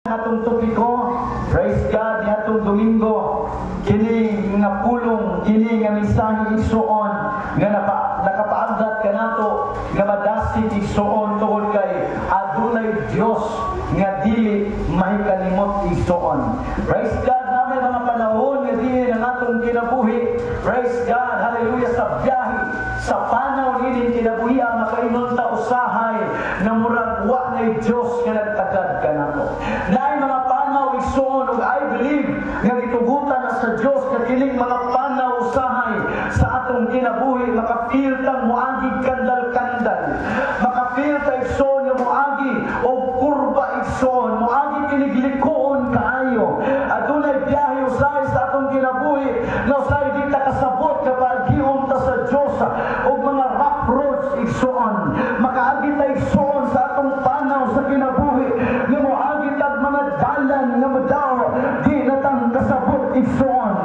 Atong topiko, praise God, atong Domingo, kini nga pulong, kini nga mensahe igsuon, nga nakapaagdat ka nato, nga madasig igsuon tungod kay adunay Dios nga dili mahikalimot igsuon. Praise God, namin mga panahon nga dili na natong kinabuhi. Praise God, hallelujah, sa biyahe, sa panaw nini kinabuhi ang makainon ta usahay na murag wa na Dios nga nagtagad ka nato. Naay mga panaw igsuon ug I believe nga gitugutan na sa Dios nga kining mga panaw usahay sa atong kinabuhi makapil tang moagi kandal-kandal, makapil ta igsuon nga moagi og kurba igsuon, moagi kiniglikoon kaayo. Adunay biyahe usahay sa atong kinabuhi na usahay di ta kasabot kapag giun ta sa Dios og mga rough roads igsuon, makaagi ta igsuon sa atong panaw sa kinabuhi nga moagi tag mga dalan nga madaw di natang kasabot igsuon.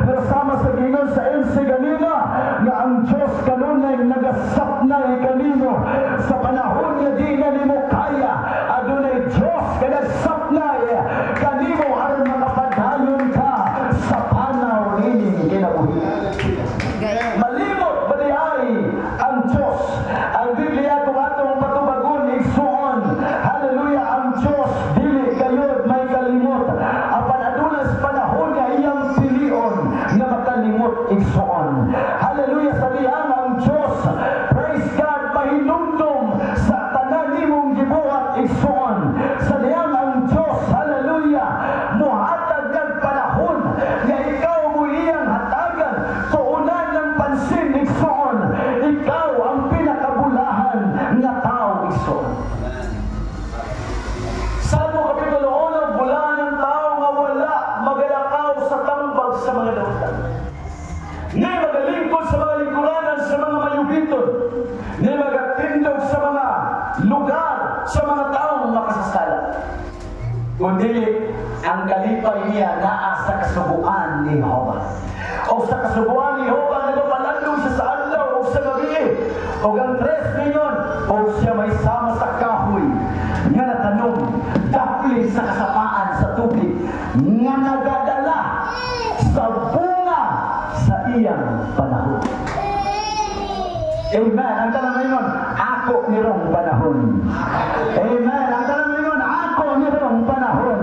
Pero sama sa gingon sa MC ganina nga ang Dios kanunay nagasapnay kanimo sa panahon nga di na nimo kaya. Adunay Dios nga nagasapnay kanimo aron makapadayon ka sa panaw nining kinabuhi. Malimot ba di ay ang Dios? Ang Biblia kung atong patubagon igsuon, hallelujah, ang Dios dili kayod may kalimot. Apan aduna sa panahon nga iyang pilion nga makalimot igsuon. Hallelujah, sa dihang ang Dios, praise God, pahinumdum sa tanan nimong gibuhat igsuon. Sa dihang ang Dios, hallelujah, muhatag ng panahon nga ikaw mo iyang hatagan tuunan ng pansin igsuon. Ikaw ang pinakabulahan nga tao igsuon. Salmo Kapitulo 1, bulahan ng tao nga wala magalakaw sa tambag sa mga dautan, ni magalingkod sa mga lingkuranan sa mga mayubiton, ni magatindog sa mga lugar sa mga taong makasasala. Kundi ang kalipay niya naa sa kasubuan ni Jehovah. O sa kasubuan ni Jehovah nagapalandong siya sa adlaw o sa gabi. O ang 3 milyon o siya may sama sa kahoy nga natanong dapli sa kasapaan sa tubig nga nagadala sa bunga sa iyang panahon. Amen. Ang tanong ngayon, ako nirong panahon. Amen. Ang tanong ngayon, ako nirong panahon.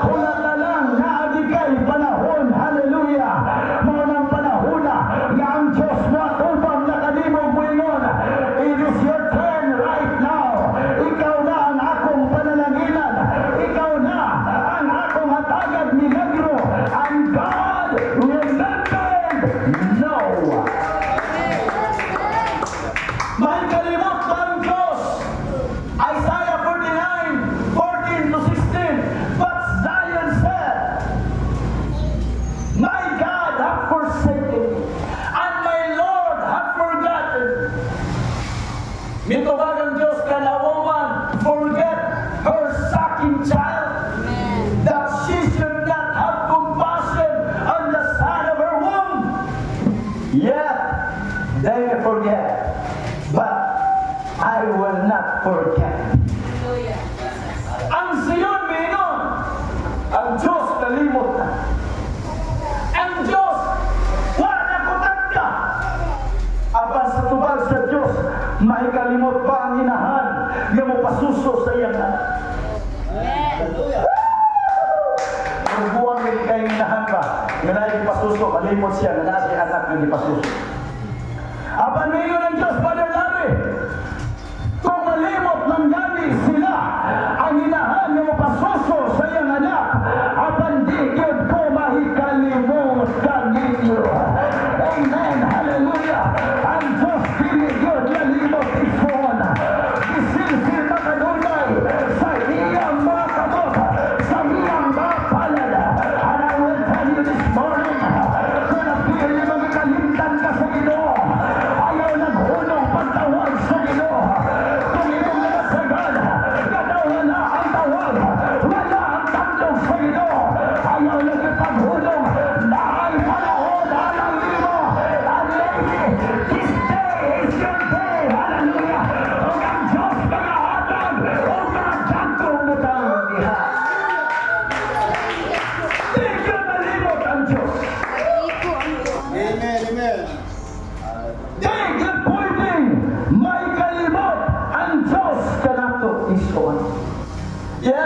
Hula ka lang, naagi kay panahon. Hallelujah. Mga ng panahon na ang Diyos mo at upang nakalimog mo yun. It is your turn right now. Ikaw na ang akong panalaginan. Ikaw na ang akong hatagad milagro. And God remembered Noah. May kalimot ba ang Diyos? Isaiah 49, 14 to 16. But Zion said, my God hath forsaken me, and my Lord hath forgotten. Mitubag ang Diyos ka na woman forget her sucking child, that she should not have compassion on the son of her womb. Yet they forget, but I will not forget. Ang Zion minon, ang Diyos kalimot na. Ang Diyos wala kutat ka. Apan sa tubag sa Diyos, may kalimot pa ang inahan nga mo pasuso sa iyang anak. Ang buwang kay inahan ka, nga na ipasuso, kalimot siya, nga na si anak nga ipasuso. Apan mayon ang Diyos, Father Larry, kung malimot ng gani sila, ang inahan nga mapasuso sa iyang anak, apan di yun ko mahikalimot kaninyo. Amen, hallelujah. Ang Diyos dili yun nalimot igsuon. Isilsil na kanunay sa iyang mga kamot, sa iyang mga palad. And I will tell you this morning, kung napili mga kalimtan ka sa Ginoo, ayaw naghunong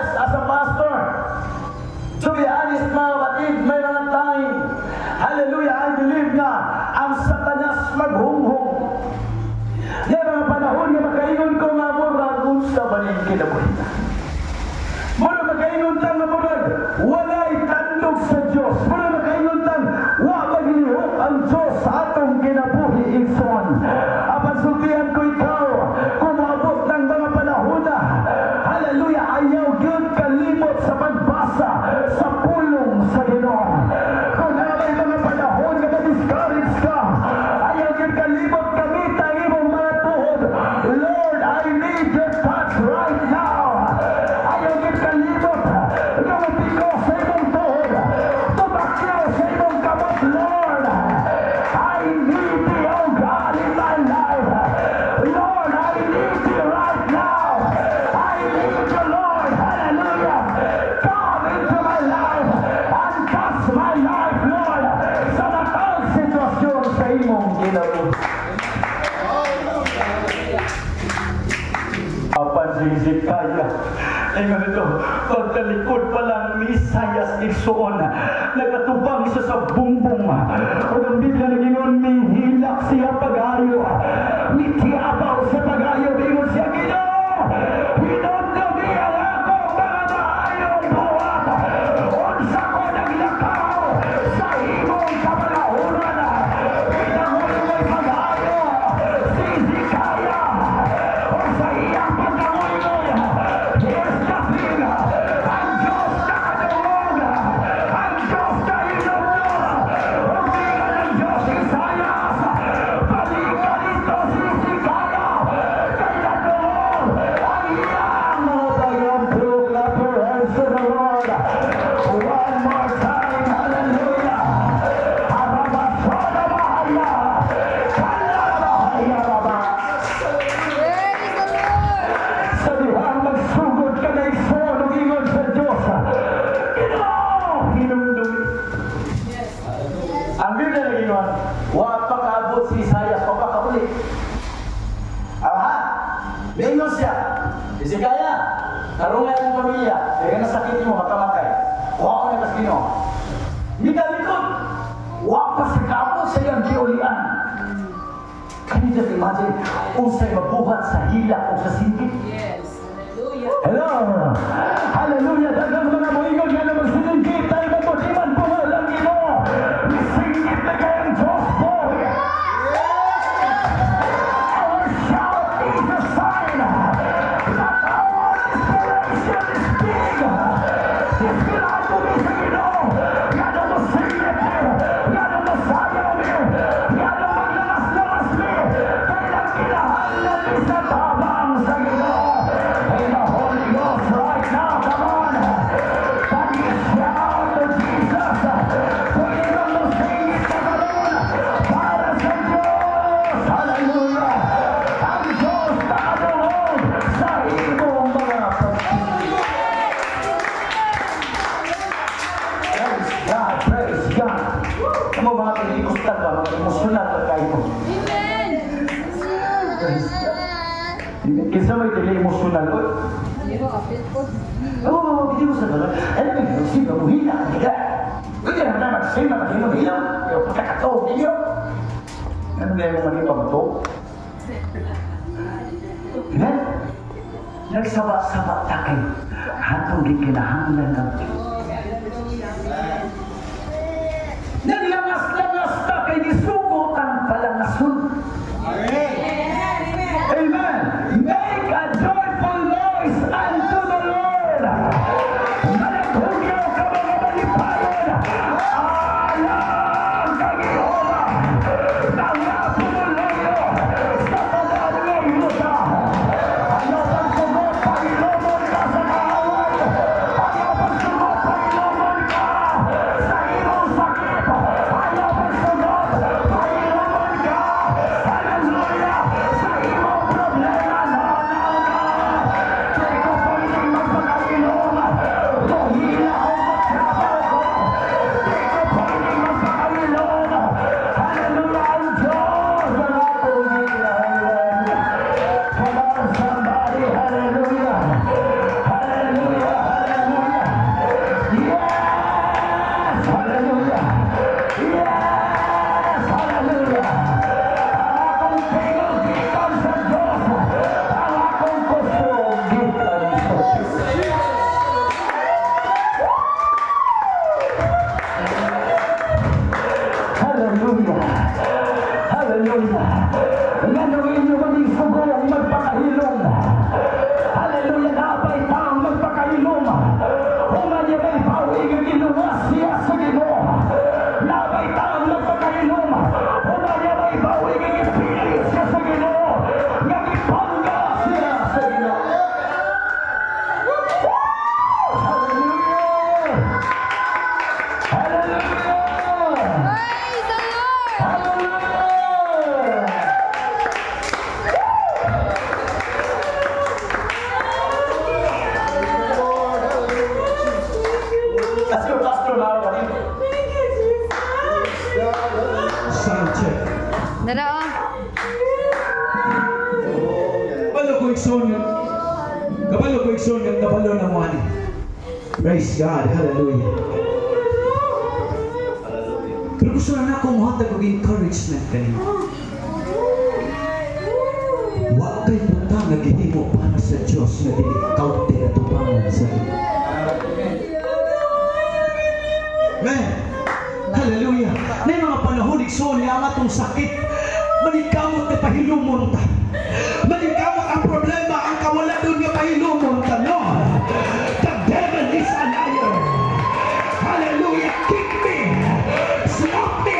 blessed as a pastor. To be honest, mga kapatid, may mga time, hallelujah, I believe na ang Satanas maghunghong. Yung mga panahon na makaingon ko nga murag, unsa ba niyong kinabuhi na? Mura makaingon tang nga murag, wala'y tandog sa Diyos. Mura makaingon tang, wabag nilihok ang Diyos sa atong kinabuhi, igsoon. Apan sultihan ko ikaw, kumabot ng mga panahon na, hallelujah, ayaw yun kalimot sa pagbasa sa pulong sa Ginoo. Kung may mga panahon na ma-discourage ka, ayaw yun kalimot kamit ang imong mga tuhod. Lord, I need your touch right now. Ayaw yun kalimot na mapiko sa imong tuhod. Tumakyaw sa imong kamot, Lord. I need thee, oh God, in my life. Lord, I need thee right now. I need you, Lord. Hallelujah. Come into my life and touch my life, Lord. Sa nakang sitwasyon sa imong kinabuhi. Apan si Hezekiah, ingon ito, pagkalikod pa lang ni Isaias igsuon, nagatubang siya sa bumbong. O ang Biblia nag-ingon, mihilak siya pag-ayo, mitiabaw sa pag-ayo, ingon siya, Ginoo, hinundumi ang akong mga maayong buhat. Unsa ko naglakaw sa imong kamalahuran, pinangulo mo'y pag-ayo, si Hezekiah, o sa iyang pagkamuloy, here's the thing, ang Diyos na kadungog, ang Diyos na inunod, o tingnan ng Diyos Isaias, balikan ito si Hezekiah, kay nadungog ang iyang mga pag-ampo. Clap your hands to the Lord. One more time, hallelujah. Arabasada bahaya, kala bahaya raba. Praise the Lord. Sa dihang magsugod ka na igsoon o ingon sa Diyos, Ginoo, hinumdumi. Ang Biblia na ginoon, wa pa kaabot si Isaias, wa pa kauli. Aha, bingon siya, Hezekiah, karungan ang pamilya, kaya nasakit mo, makamatay. Wa ko na kas Ginoo. Mitalikod, wa pa sa kaabot sa iyang giulian. Can you just imagine, unsay mabuhat sa hila o sa singkit? Yes. Hallelujah. Hello! Hallelujah! Dagang mga moingon nga na magsiningkit tayo matutiman po mga langgi mo! Isingkit na kayang Diyos po! Our shout is a sign that our inspiration is big! Inspirado mo sa Ginoo! Nga na masingkit mo! Nga na masayaw mo! Nga na maglamas-lamas mo! Kailang kinahalan mo sa tabang sa Ginoo! Hey, the Holy Ghost right now, come on! Can you shout to Jesus? Pwede kang masingit na karoon para sa Diyos! Hallelujah! Ang Diyos na karoon sa imong mga pagkakas. Praise God! Praise God! Kamu mga pinilikustan ba? Mga emosyonal na kayo mo. Amen. Praise God! Kinsa may dili emosyonal ko? Hindi ko kapit po. Oo, hindi mo sa dalag. Alam mo, yung sino mo hila, hila. Hindi naman na magsima, hindi mo hila. Yung pagkakataw, hindi yun. Ano ba yung maging pamato? Amen? Nagsaba-saba takay. Hatong di kinahanglan ng Diyos. Naglangas-langas takay, isugot ang palangasun. Amen. Make a joyful noise unto the Lord. Managugyaw ka mga malipayon. Alam kang Jehova. Nangapuloyo sa pag-alay mo siya. Ayaw pagsugot, Panginoon ka sa kaaway. Ayaw pagsugot, igsoon yung kabalo na mo ani. Praise God. Hallelujah. Pero gusto na akong mahatag og encouragement kanina. Wa kay punta nga gihimo para sa Dios nga dili kaunti na tubangon sa iyo. Amen. Hallelujah. Nay mga panahon igsoon nga atong sakit, manikamot na pahilumon ta. Manikamot ang problema, ang kawalan doon nga pahilumon ta, no? The devil is a liar. Hallelujah. Kick me, slap me,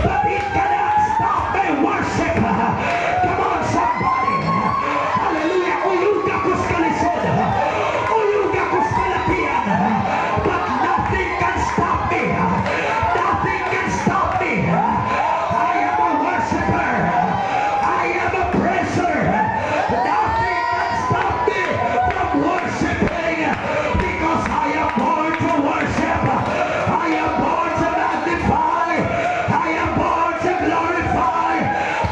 but it cannot stop my worship. Come on, somebody. Hallelujah. Uyong kakos kalisod, uyong kakos kalapian, but nothing can stop me. Nothing can stop me. I am a worshiper. I am a praiser. Nothing can stop me from worshiping, because I am born to worship. I am born to magnify. I am born to glorify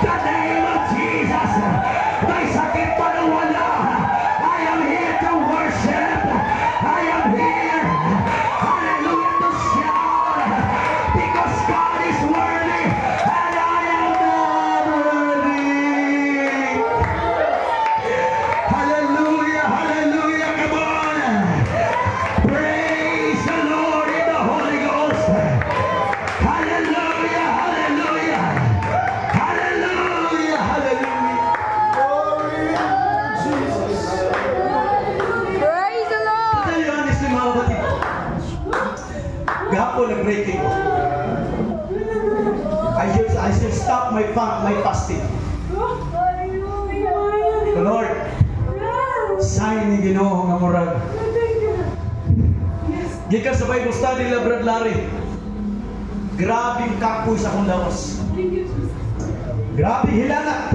the name of Jesus. May sakit pa na wala. I am here to worship. I am here, hallelujah, to shout, because God is worthy and I am not worthy. Hallelujah, hallelujah, come on. Praise the Lord in the Holy Ghost. Hallelujah, hallelujah. Hallelujah, hallelujah. Praise the Lord. Tell you honestly, mga kapatid, gahapon nag-breaking ko. I should stop my fasting. The Lord, sign ni Ginoo nga murag. Gikan sa Bible study la Brad Larry. Grabing kapoy sa akong lawas. Grabe hilala.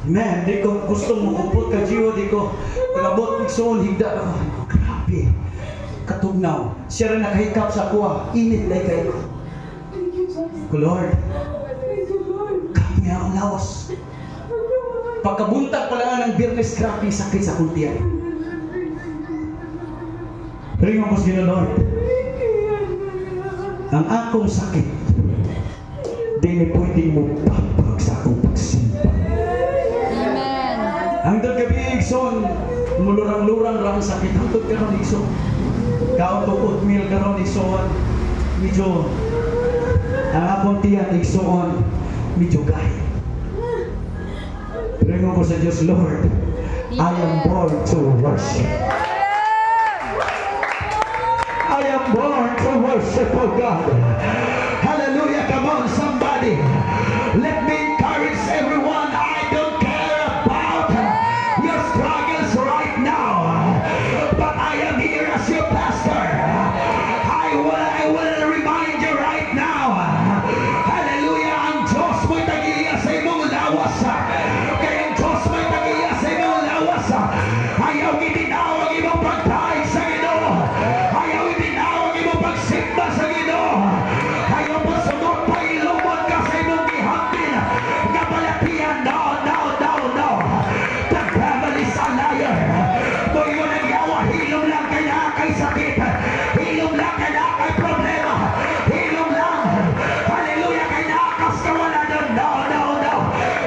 Man, di ko gusto mo kupot ka Gio, di ko nagabot igsoon higda ako. Grabe. Katugnaw. Siya rin nakahikap sa kuha. Init na kayo. Lord, kapoy akong lawas. Pagkabuntag pala nga ng Biyernes, grabe sakit sa kuntiyan. Ringan mo sila, Lord. Ang akong sakit, di na pwedeng mo papag sa akong pagsimpa. Amen. Hangtod gabi, Igson, mulurang-lurang lang sakit. Hangtod ka ron, Igson. Kauntok oatmeal ka ron, Igson. Medyo, ang akong tiyan, Igson, medyo gahit. Ringan ko sa Diyos, Lord, I am born to worship. I am born to worship, oh God. Hallelujah, come on somebody. Let me encourage everyone. I don't care about your struggles right now, but I am here as your pastor. I will remind you right now. Hallelujah, ang Diyos mo'y tagiya sa imong lawas. Kaya ang Diyos mo'y tagiya sa imong lawas. Ayaw itinawag imong pagtaig sa Ginoo. Ayaw itinawag imong pagsimba sa Ginoo. Ayaw mo sunod pa ilumod ka sa imong gihambin. Kapalatian, no, no, no, no. The devil is a liar. Kung yun ang yawa, hilom lang kaya kay sakit. Hilom lang kaya kay problema. Hilom lang. Hallelujah, kay nakas ka wala doon. No, no, no.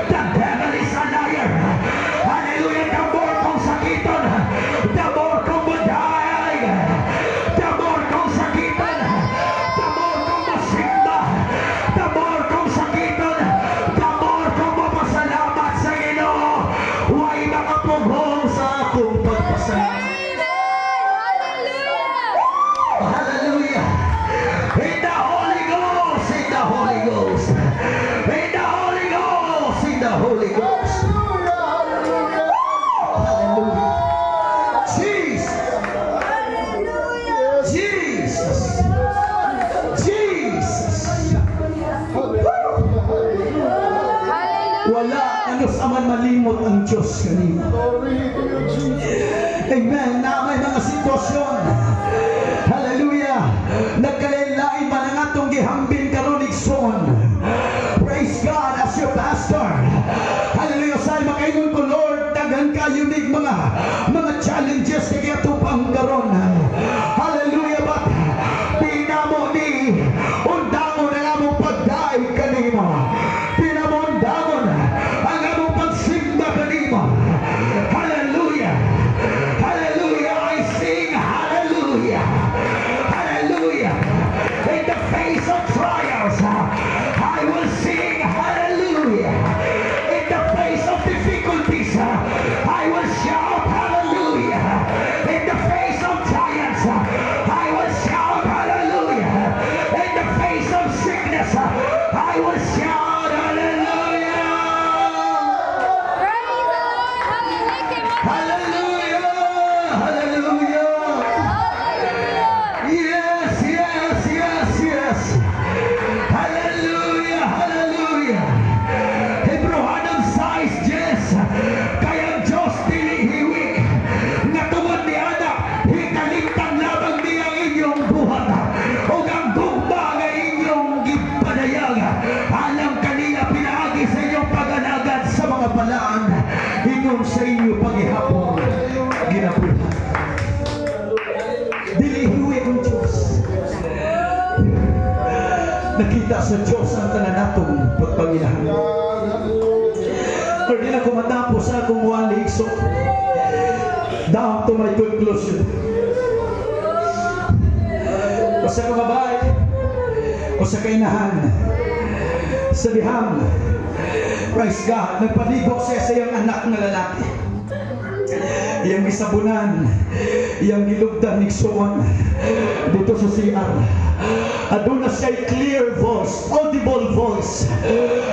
The devil is a liar. Hallelujah, the more kong sakiton, the more kong buday. The more kong sakiton, the more kong masimba. The more kong sakiton, the more kong mapasalamat sa Ginoo. Huwag makapugong sa akong pagpasalamat. Hallelujah. Hallelujah. In the Holy Ghost, in the Holy Ghost. In the Holy Ghost, in the Holy Ghost. Hallelujah. Jesus. Jesus. Jesus. Wala ano sa man malimot ang Diyos kanina. Amen. Na may mga sitwasyon. Hallelujah. Nagkalain-lain man ang atong gihambin karon igsoon. Praise God as your pastor. Hallelujah. Say makaingon ko, Lord, daghan kayo nig mga makita sa Diyos ang tanan natong pagpangilahan. Pero di na kumatapos sa akong wali. So, down to my conclusion. O sa kababay, o sa kainahan, sa bihang, praise God, nagpaligo siya sa iyang anak na lalaki. Iyang gisabunan, iyang gilugdan ni Suon dito sa CR. Aduna siya'y clear voice, audible voice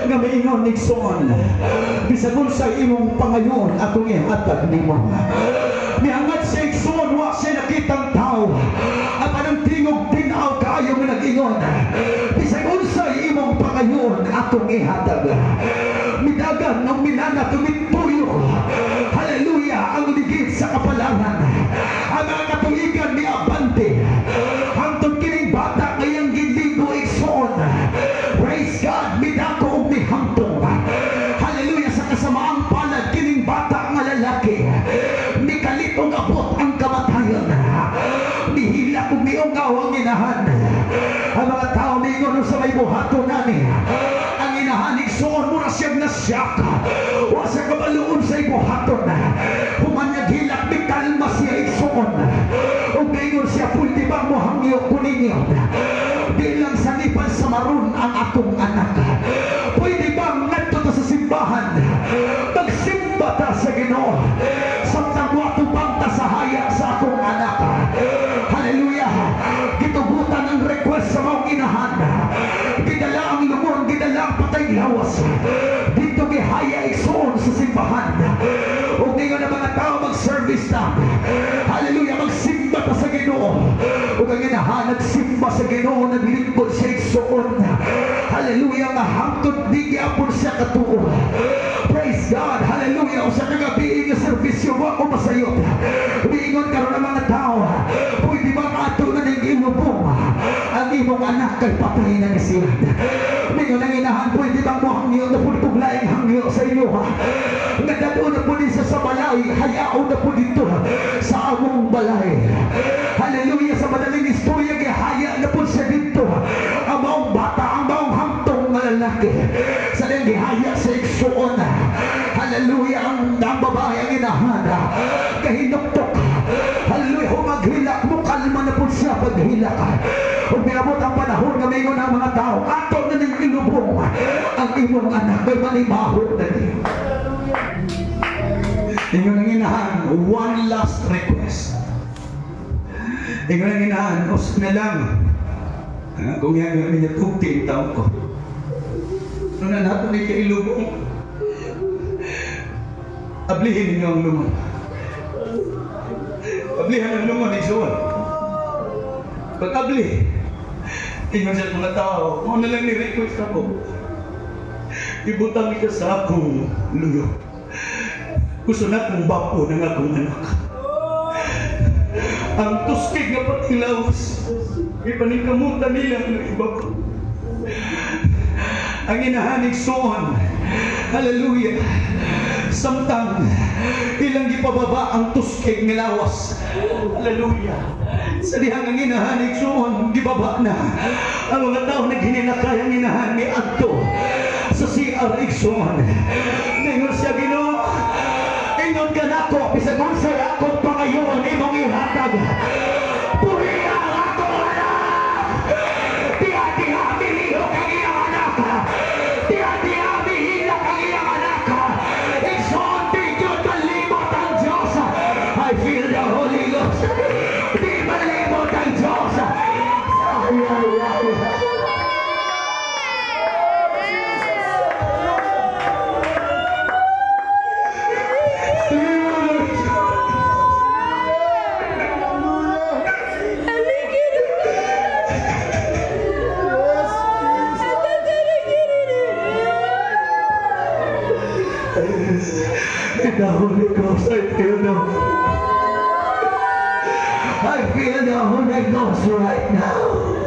nga maingon ni Suon. Bisagon sa imong pangayon atong ihatag nimo. Mihangat siya Suon, wa siya nakitang tao. At anong tingog tinaw kaayo nga nag-ingon. Bisagon sa imong pangayon atong ihatag. Midagan ng minana tumitpuyo. Hallelujah! Ang ligid sa kapalaran. Ang mga katuligan ni Abante. Hangtod kining bata ngayang giligo igsoon. Praise God! Midako o mihangtong. Hallelujah! Sa kasamaang palad kining bata nga lalaki. Mikalit o abot ang kamatayan. Mihila o miungaw ang inahan. Ang mga tao mingon sa may buhato nani. Ang inahan igsoon mura siyang nasyak. Wa sa kabaluon sa ibuhaton. Humanyag hilak ni kalma siya igsoon. O ngayon siya pwede ba mo hangyo kuninyo. Bilang sanipan sa maroon ang akong anak. Pwede ba ngadto ta sa simbahan. Magsimba ta sa Ginoo. Samtang watubang ta sa hayak sa akong anak. Hallelujah. Gitubutan ang request sa mga inahan. Gidala ang lumon, gidala ang patay lawas. Dito gihaya igsoon sa simbahan. O ngayon ang mga tao mag-service na. Hallelujah, magsimba ta sa Ginoo. O ang inahan, nagsimba sa Ginoo, naglingkod siya igsoon. Hallelujah, mahangtod di gyapon siya katuo. Praise God, hallelujah. O sa kagabi nga servisyo mo ako masayot. Umiingon karon ang mga tao. Pwede ba ato na ng ilubong ang imong anak kay patay na siya. Umiingon ang inahan, pwede bang mo hangyo na po tuglaing hangyo sa inyo ha? Nagdado na po din sa balay, hayao na po dito sa among balay. Hallelujah, sa madaling istorya, gihaya na po siya dito. Ang maong bata, ang maong hamtong na lalaki. Sa nang gihaya sa igsuon. Hallelujah, ang babae ang inahan. Kahinuktok. Hallelujah, humaghilak mo, kalma na po siya paghilak. Kung pinabot ang panahon na mayroon ng mga tao, ato na ng ilubong ang imong anak, may manimahot na din. Ingon ang inahan, one last request. Ingon ang inahan, os na lang. Kung yan niya tukti taon ko. Nung na nato na kailubong, ablihin ninyo ang lumon. Ablihan ang lumon, igsuon. Pag-abli, ingon siya mga tao, kung na lang ni-request ako, ibutang ka sa akong luyo. Gusto na kong bapo ng akong anak. Ang tuskig nga patilawas, ipanikamutan nilang ng iba ko. Ang inahanig soon, hallelujah, samtang ilang ipababa ang tuskig ng lawas. Hallelujah. Sa dihang ang inahanig soon, gibaba na. Ang mga tao na gininakay ang inahan ni Adto sa CR Igsoon. Ngayon siya Ginoo, ingon ka na ko, bisagon sa akong pangayon, imong ihatag. Puriya ang akong anak! Tiya-tiya, milihok ang iyang anak! Tiya-tiya, mihilak ang iyang anak! Igsoon, tigyon, malimot ang Diyos! I feel the Holy Ghost! Di malimot ang Diyos! The Holy Ghost, I feel the Holy Ghost right now.